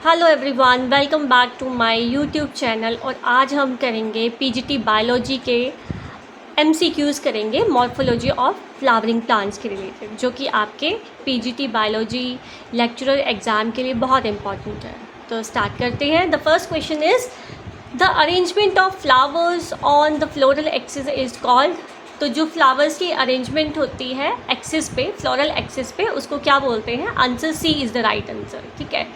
Hello everyone, welcome back to my YouTube channel. और आज हम करेंगे पीजीटी बायोलॉजी के एमसीक्यूज़ करेंगे मॉर्फोलॉजी ऑफ फ्लावरिंग प्लांट्स के रिलेटेड, जो कि आपके पीजीटी बायोलॉजी लेक्चरर एग्ज़ाम के लिए बहुत इंपॉर्टेंट है। तो स्टार्ट करते हैं। The first question is the arrangement of flowers on the floral axis is called. तो जो फ्लावर्स की अरेंजमेंट होती है एक्सिस पे, फ्लोरल एक्सिस पे, उसको क्या बोलते हैं? Answer C is the right answer. ठीक है,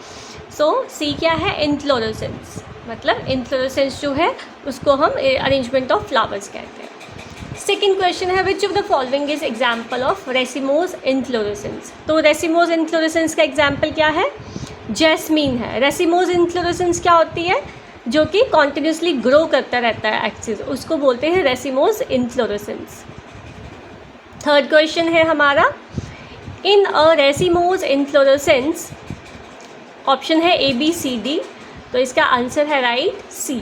सो सी क्या है? इन्फ्लोरेसेंस। मतलब इन्फ्लोरेसेंस जो है उसको हम अरेंजमेंट ऑफ फ्लावर्स कहते हैं। सेकेंड क्वेश्चन है which of the following is example of racemose inflorescence. तो रेसिमोस इन्फ्लोरेसेंस का एग्जाम्पल क्या है? जैस्मीन है। रेसिमोस इन्फ्लोरेसेंस क्या होती है? जो कि कॉन्टिन्यूसली ग्रो करता रहता है एक्सिस, उसको बोलते हैं रेसिमोस इन्फ्लोरेसेंस। थर्ड क्वेश्चन है हमारा, in a racemose inflorescence, option है ए बी सी डी, तो इसका आंसर है right C.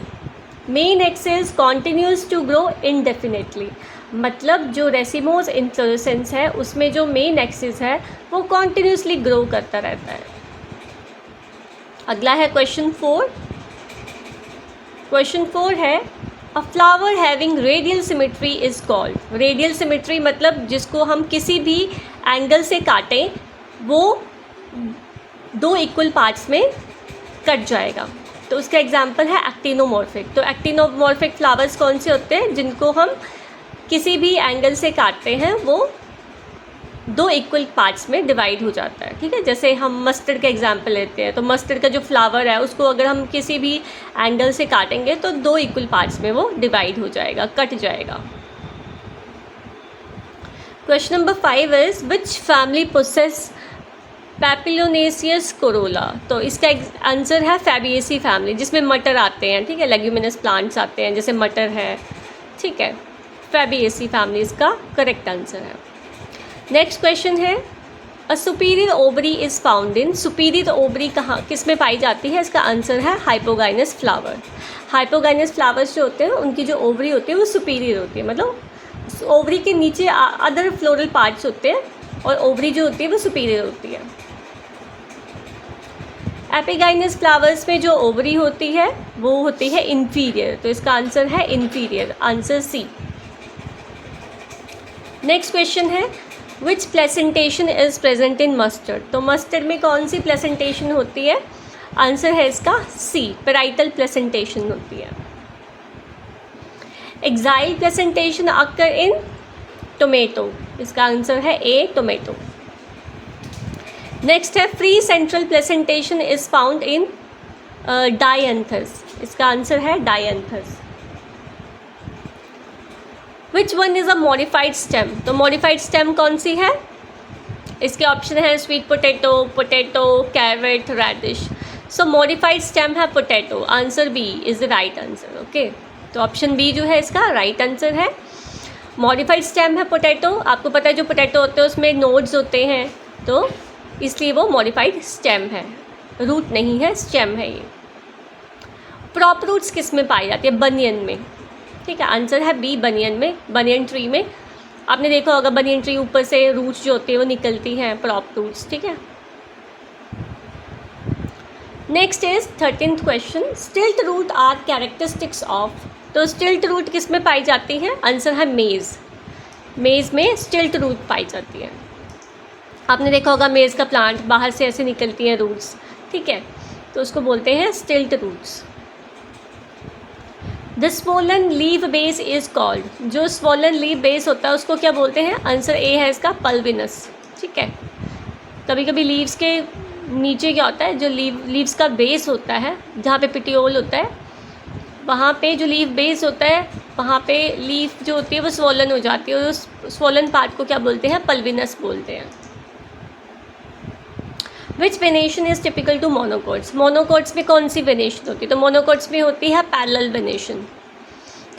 Main axis continues to grow indefinitely. मतलब जो रेसिमोस इन्फ्लोरेसेंस है उसमें जो मेन एक्सिस है वो कॉन्टिन्यूसली ग्रो करता रहता है। अगला है क्वेश्चन फोर। क्वेश्चन फोर है अ flower having radial symmetry is called. Radial symmetry मतलब जिसको हम किसी भी एंगल से काटें वो दो इक्वल पार्ट्स में कट जाएगा, तो उसका एग्जांपल है एक्टिनोमॉर्फिक। तो एक्टिनोमॉर्फिक फ्लावर्स कौन से होते हैं? जिनको हम किसी भी एंगल से काटते हैं वो दो इक्वल पार्ट्स में डिवाइड हो जाता है। ठीक है, जैसे हम मस्टर्ड का एग्जांपल लेते हैं, तो मस्टर्ड का जो फ्लावर है उसको अगर हम किसी भी एंगल से काटेंगे तो दो इक्वल पार्ट्स में वो डिवाइड हो जाएगा, कट जाएगा। Question number 5 is which family possess papilionaceous corolla. तो इसका आंसर है फैबिएसी फैमिली, जिसमें मटर आते हैं। ठीक है, लेग्यूमिनस प्लांट्स आते हैं जैसे मटर है। ठीक है, फैबिएसी फैमिली इसका करेक्ट आंसर है। नेक्स्ट क्वेश्चन है a superior ovary is found in. Superior ovary कहाँ किस में पाई जाती है? इसका आंसर है हाइपोगाइनस फ्लावर। हाइपोगाइनस फ्लावर्स जो होते हैं उनकी जो ओवरी होती है वो सुपीरियर होती है, मतलब ओवरी के नीचे अदर फ्लोरल पार्ट्स होते हैं और ओवरी जो होती है वो सुपीरियर होती है। एपिगाइनस फ्लावर्स में जो ओवरी होती है वो होती है इंफीरियर, तो इसका आंसर है inferior, answer C. Next question है which placentation is present in mustard. तो मस्टर्ड में कौन सी प्लेसेंटेशन होती है? आंसर है इसका सी, पैराइटल प्लेसेंटेशन होती है। Axile placentation occur in tomato, इसका आंसर है ए, टोमेटो। नेक्स्ट है free central placentation is found in dianthus, इसका आंसर है dianthus. Which one is a modified stem. तो मॉडिफाइड स्टेम कौन सी है? इसके ऑप्शन है sweet potato, potato, carrot, radish. So modified stem है potato, answer B is the right answer. Okay, तो ऑप्शन बी जो है इसका राइट आंसर है। मॉडिफाइड स्टेम है पोटैटो। आपको पता है जो पोटैटो होते हैं उसमें नोड्स होते हैं, तो इसलिए वो मॉडिफाइड स्टेम है, रूट नहीं है, स्टेम है ये। प्रॉप रूट्स किस में पाई जाती है? बनियन में। ठीक है, आंसर है बी, बनियन में, बनियन ट्री में। आपने देखा होगा बनियन ट्री ऊपर से रूट्स जो होती है वो निकलती हैं, प्रॉप रूट्स। ठीक है, next is 13th question, stilt root are characteristics of. तो स्टिल्ट रूट किस में पाई जाती है? आंसर है मेज़। मेज़ में स्टिल्ट रूट पाई जाती है। आपने देखा होगा मेज़ का प्लांट बाहर से ऐसे निकलती हैं रूट्स। ठीक है, तो उसको बोलते हैं stilt roots. The swollen leave base is called. जो स्वोलन लीव बेस होता है उसको क्या बोलते हैं? आंसर ए है इसका, पल्विनस। ठीक है, कभी कभी लीव्स के नीचे क्या होता है, जो लीव्स का बेस होता है, जहाँ पे पिटियोल होता है, वहाँ पे जो लीव बेस होता है वहाँ पे लीफ जो होती है वो स्वोलन हो जाती है, और उस स्वोलन पार्ट को क्या बोलते हैं? पल्विनस बोलते हैं। Which venation is typical to monocots. Monocots में कौन सी वेनेशन होती है? तो मोनोकोट्स में होती है पैरेलल वेनेशन।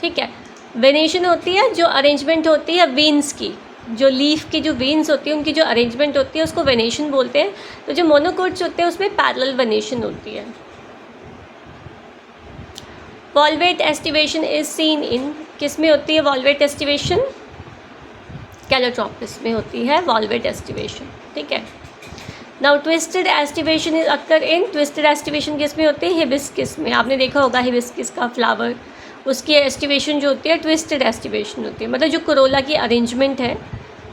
ठीक है, वेनेशन होती है जो अरेंजमेंट होती है वीन्स की, जो लीफ की जो वीन्स होती है उनकी जो अरेंजमेंट होती है उसको वेनेशन बोलते हैं। तो जो मोनोकोट्स होते हैं उसमें पैरेलल वेनेशन होती है। Valvate aestivation is seen in, किस में होती है वॉल्वेट एस्टिवेशन? कैलोट्रॉपिस में होती है वॉल्वेट एस्टिवेशन। ठीक है, now twisted aestivation is occur in, twisted aestivation किस में होती है? हिबिस्किस में। आपने देखा होगा हिबिस्किस का फ्लावर, उसकी एस्टिवेशन जो होती है ट्विस्टेड एस्टिवेशन होती है, मतलब जो कोरोला की अरेंजमेंट है,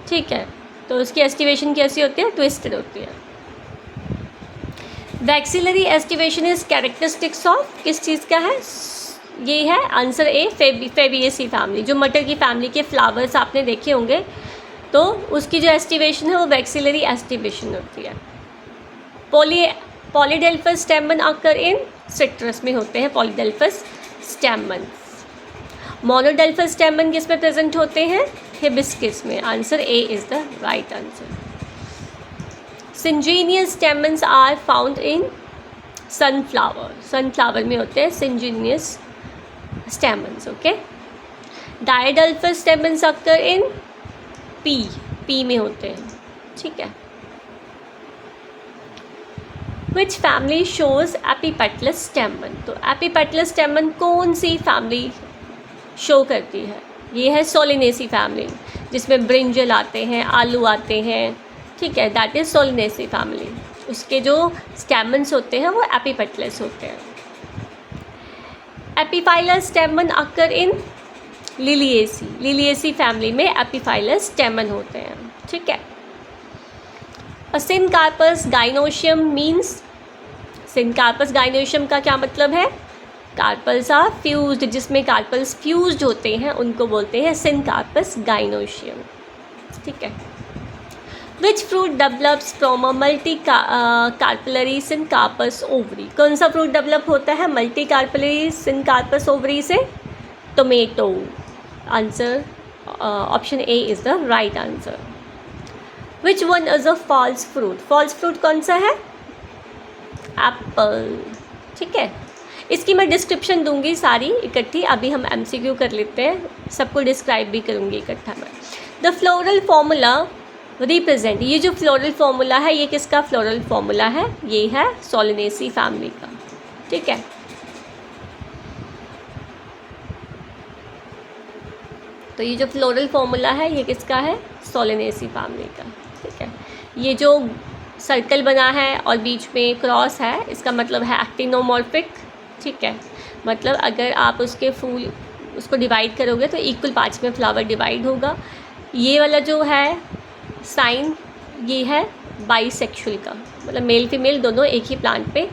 ठीक है, तो उसकी एस्टिवेशन कैसी होती है? ट्विस्टेड होती है। Vexillary aestivation is characteristics of, किस चीज़ का है? ये है आंसर ए, फेबिएसी फैमिली। जो मटर की फैमिली के फ्लावर्स आपने देखे होंगे, तो उसकी जो एस्टिवेशन है वो वैक्सिलरी एस्टिवेशन होती है। पॉलीडेल्फस स्टेमन अकर इन, सिट्रस में होते हैं पॉलीडेल्फस स्टेमन। मोनोडेल्फस स्टेमन किस में प्रेजेंट होते हैं? हिबिस्किस में। Answer A is the right answer. Syngenesious stamens are found in sunflower, sunflower में होते हैं syngenesious stamens. Okay. Diadelphous stamens occur in pea में होते हैं, ठीक है। Which family shows epipetalous stamen, तो एपीपेटलस स्टेमन कौन सी फैमिली शो करती है? ये है सोलिनेसी फैमिली, जिसमें ब्रिंजल आते हैं, आलू आते हैं, ठीक है, दैट इज़ सोलिनेसी फैमिली। उसके जो स्टेमन्स होते हैं वो एपीपेटलस होते हैं। एपीफाइलस स्टेमन अकर इन लिलिएसी, लिलिएसी फैमिली में एपीफाइलस स्टेमन होते हैं, ठीक है। Syncarpous gynoecium means, syncarpous gynoecium का क्या मतलब है? कार्पल्स आर फ्यूज्ड, जिसमें कार्पल्स फ्यूज्ड होते हैं उनको बोलते हैं सिनकार्पस गाइनोशियम, ठीक है। Which fruit develops from a multi carpellary syncarpous ovary, कौन सा फ्रूट डेवलप होता है मल्टी कार्पलरी सिनकार्पस ओवरी से? Tomato. Answer option A is the right answer. Which one is a false fruit, false fruit कौन सा है? Apple, ठीक है। इसकी मैं डिस्क्रिप्शन दूंगी सारी इकट्ठी, अभी हम एमसीक्यू कर लेते हैं, सबको डिस्क्राइब भी करूंगी इकट्ठा मैं। द फ्लोरल फॉर्मूला रिप्रेजेंट, ये जो फ्लोरल फॉर्मूला है ये किसका फ्लोरल फॉर्मूला है? ये है सोलिनेसी फैमिली का, ठीक है। तो ये जो फ्लोरल फॉर्मूला है ये किसका है? सोलिनेसी फैमिली का, ठीक है। ये जो सर्कल बना है और बीच में क्रॉस है, इसका मतलब है एक्टिनोमॉर्फिक, ठीक है। मतलब अगर आप उसके फूल उसको डिवाइड करोगे तो इक्वल पार्ट्स में फ्लावर डिवाइड होगा। ये वाला जो है साइन, ये है बाइसेक्सुअल का, मतलब मेल फीमेल दोनों एक ही प्लांट पे,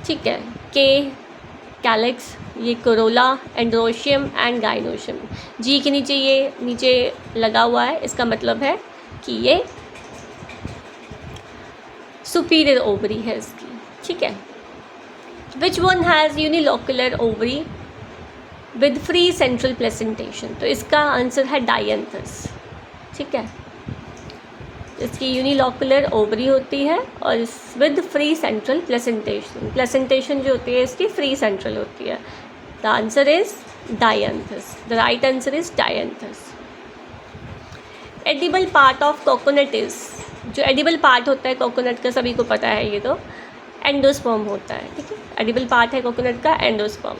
ठीक है। के कैलिक्स, ये कोरोला, एंड्रोशियम एंड गाइनोशियम। जी के नीचे ये नीचे लगा हुआ है, इसका मतलब है कि ये सुपीरियर ओवरी है इसकी, ठीक है। Which one has unilocular ovary with free central placentation, तो इसका आंसर है डायंथस, ठीक है। इसकी यूनिलोकुलर ओवरी होती है और with free central placentation, placentation जो होती है इसकी फ्री सेंट्रल होती है। The answer is dianthus, the right answer is dianthus. Edible part of coconut is, जो एडिबल पार्ट होता है कोकोनट का सभी को पता है, ये तो एंडोस्पर्म होता है, ठीक है। एडिबल पार्ट है कोकोनट का एंडोस्पर्म।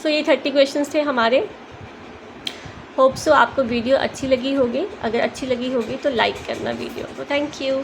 सो ये 30 क्वेश्चंस थे हमारे। होप सो आपको वीडियो अच्छी लगी होगी, अगर अच्छी लगी होगी तो लाइक करना वीडियो को। Thank you.